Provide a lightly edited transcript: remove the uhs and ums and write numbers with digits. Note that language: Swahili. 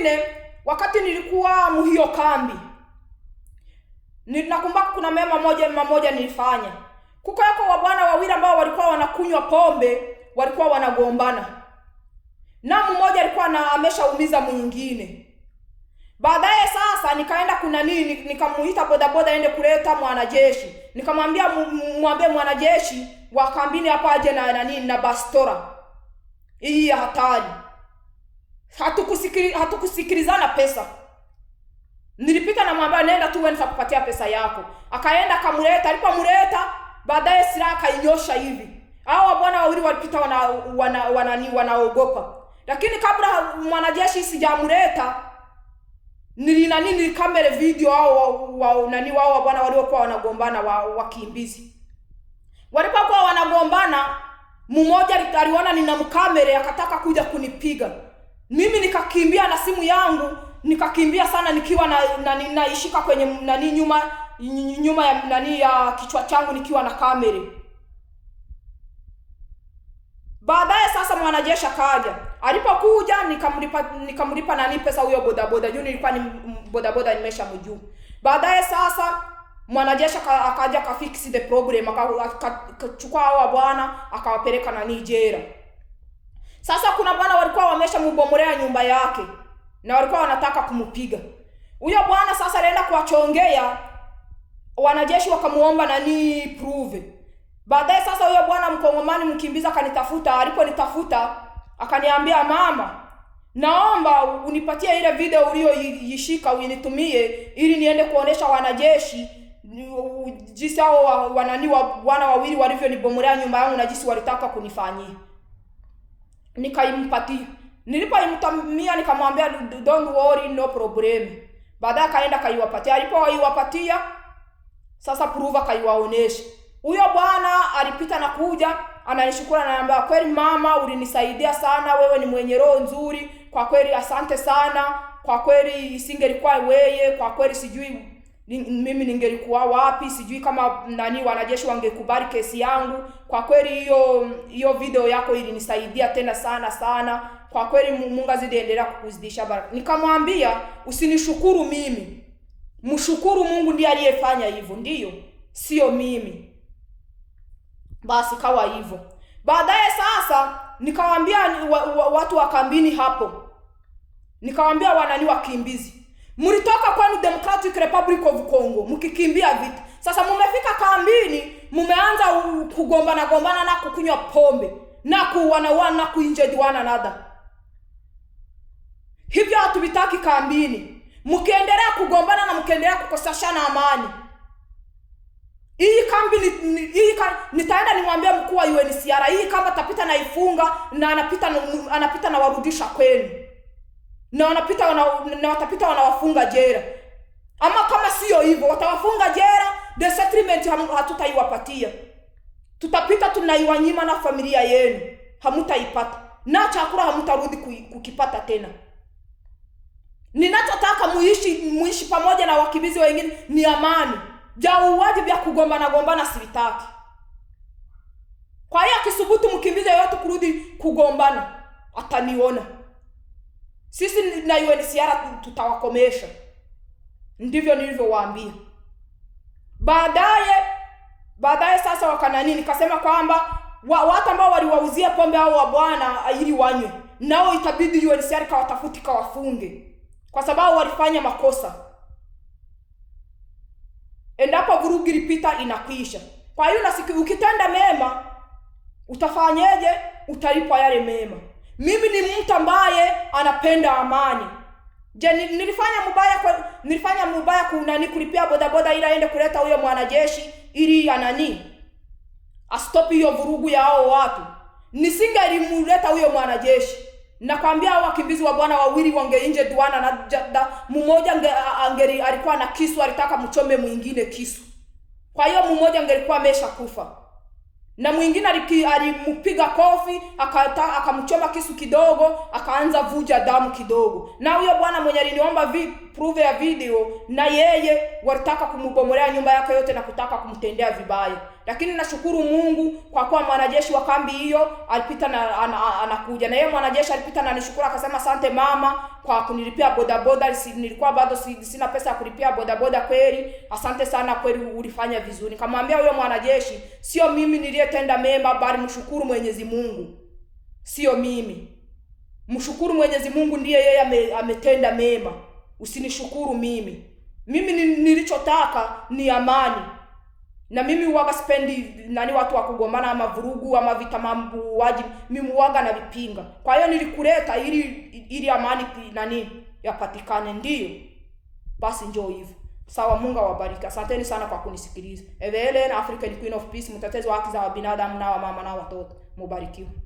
nyingine, wakati nilikuwa muhiyo kambi, nakumbuka kuna mema moja nilifanya. Kuko yako wa bwana wawili ambao walikuwa wanakunywa pombe, walikuwa wanagombana. Na mmoja alikuwa ameshaumiza mwingine. Baadaye sasa nikaenda kuna nini, nikamuita bodaboda aende kuleta mwanajeshi. Nikamwambia mwambie mwanajeshi wa kambini hapa aje na bastora. Hii ya hatari. Hatukusikilizana pesa. Nilipita na mwambia nenda tu wewe nitakupatia pesa yako. Akaenda akamleta, alipomleta baadaye silaha kainyosha hivi. Hao bwana wawili walipita wanaogopa. Lakini kabla mwanajeshi sijamleta, nilikamera video hao wao bwana waliokuwa wanagombana wakimbizi. Walipokuwa wanagombana, mmoja aliona ninamkamera akataka kuja kunipiga. Mimi nikakimbia na simu yangu, nikakimbia sana nikiwa naishika kwenye nyuma ya kichwa changu nikiwa na kamera. Baadaye sasa mwanajeshi akaja. Alipokuja nikamlipa pesa huyo bodaboda. Juu nilikuwa ni bodaboda nimeshamjua. Baadaye sasa mwanajeshi akaja fix the problem, akachukua hao bwana akawapeleka Nigeria. Sasa kuna bwana walikuwa wameshamubomolea nyumba yake na walikuwa wanataka kumpiga. Huyo bwana sasa alienda kuwachongea, wanajeshi wakamuomba prove. Baadaye sasa huyo bwana mkongomani mkimbiza kanitafuta. Aliponitafuta akaniambia, mama, naomba unipatie ile video uliyoishika unitumie ili niende kuonesha wanajeshi jinsi hao bwana wawili walivyonibomolea nyumba yangu na jinsi walitaka kunifanyia. Nikaimpatia. Nilipoimtamia nikamwambia don't worry, no problem. Baadaye kaenda kaiwapatia. Alipoiwapatia sasa prove kaiwaonesha. Huyo bwana alipita na kuja, ananishukuru, ananiambia, kweli mama ulinisaidia sana, wewe ni mwenye roho nzuri, kwa kweli asante sana, kwa kweli isingelikuwa wewe, kwa kweli sijui mimi ningelikuwa wapi, sijui kama wanajeshi wangekubali kesi yangu, kwa kweli hiyo video yako ilinisaidia tena sana, kwa kweli Mungu azidi endelea kukuzidisha baraka. Nikamwambia, usinishukuru mimi, mshukuru Mungu ndiye aliyefanya hivyo, ndio sio mimi. Basi kawa hivyo. Baadaye sasa nikawaambia watu wa kambini hapo, nikawaambia wakimbizi, mlitoka kwenu Democratic Republic of Congo mkikimbia vita. Sasa mumefika kambini, mumeanza kugombana na kukunywa pombe na kuuana na kuinjure one another. Hivyo hatubitaki kambini. Mkiendelea kugombana na mkiendelea kukoseshana amani, hii kambi nitaenda nimwambia mkuu wa UNHCR, hii kama tapita na ifunga na anapita na warudisha kwenu. Na watapita wanawafunga jela. Ama kama sio hivyo watawafunga jela, the settlement hatutaiwapatia. Tutapita tunaiwanyima na familia yenu, hamutaipata. Na chakula hamutarudi kukipata tena. Ninachotaka muishi pamoja na wakimbizi wengine ni amani. Jauaji vya kugombana sivitaki. Kwa hiyo akisubutu mkimbizi yote kurudi kugombana, ataniona. Sisi na UNHCR tutawakomesha. Ndivyo nilivyowaambia. Baadaye sasa nikasema kwamba watu ambao waliwauzia pombe hao wa bwana ili wanywe, nao itabidi UNHCR kawatafuti kawafunge kwa sababu walifanya makosa. Endapo vurugu ilipita inakwisha. Kwa hiyo ukitenda mema utafanyeje? Utalipa yale mema. Mimi ni mtu ambaye anapenda amani. Je, nilifanya mubaya kulipia bodaboda ili aende kuleta huyo mwanajeshi ili astop hiyo vurugu ya hao watu? Nisingelimleta huyo mwanajeshi. Nakwambia hao wakimbizi wa bwana wawili wangeinje duana na mmoja alikuwa na kisu, alitaka mchome mwingine kisu. Kwa hiyo mmoja angelikuwa ameshakufa. Na mwingine alimpiga kofi, akamchoma kisu kidogo, akaanza vuja damu kidogo. Na huyo bwana mwenye aliniomba prove ya video, na yeye walitaka kumubomolea nyumba yake yote na kutaka kumtendea vibaya. Lakini nashukuru Mungu kwa kuwa mwanajeshi wa kambi hiyo alipita na anakuja. Na yeye mwanajeshi alipita na nishukuru akasema asante mama kwa kunilipia bodaboda. Nilikuwa bado sina pesa ya kulipia bodaboda kweli. Asante sana kweli ulifanya vizuri. Nikamwambia huyo mwanajeshi, sio mimi niliyetenda mema bali mshukuru Mwenyezi Mungu. Sio mimi. Mshukuru Mwenyezi Mungu, ndiye yeye ametenda mema. Usinishukuru mimi. Mimi nilichotaka ni amani. Na mimi huwaga sipendi watu wa kugombana ama vurugu ama vita mauaji. Mimi huwaga na vipinga. Kwa hiyo nilikuleta ili amani yapatikane, ndio. Basi njoo hivyo. Sawa, Mungu awabariki. Asanteni sana kwa kunisikiliza. Eve Helen, African Queen of Peace, mtetezi wa haki za binadamu na mama na watoto. Mubarikiwe.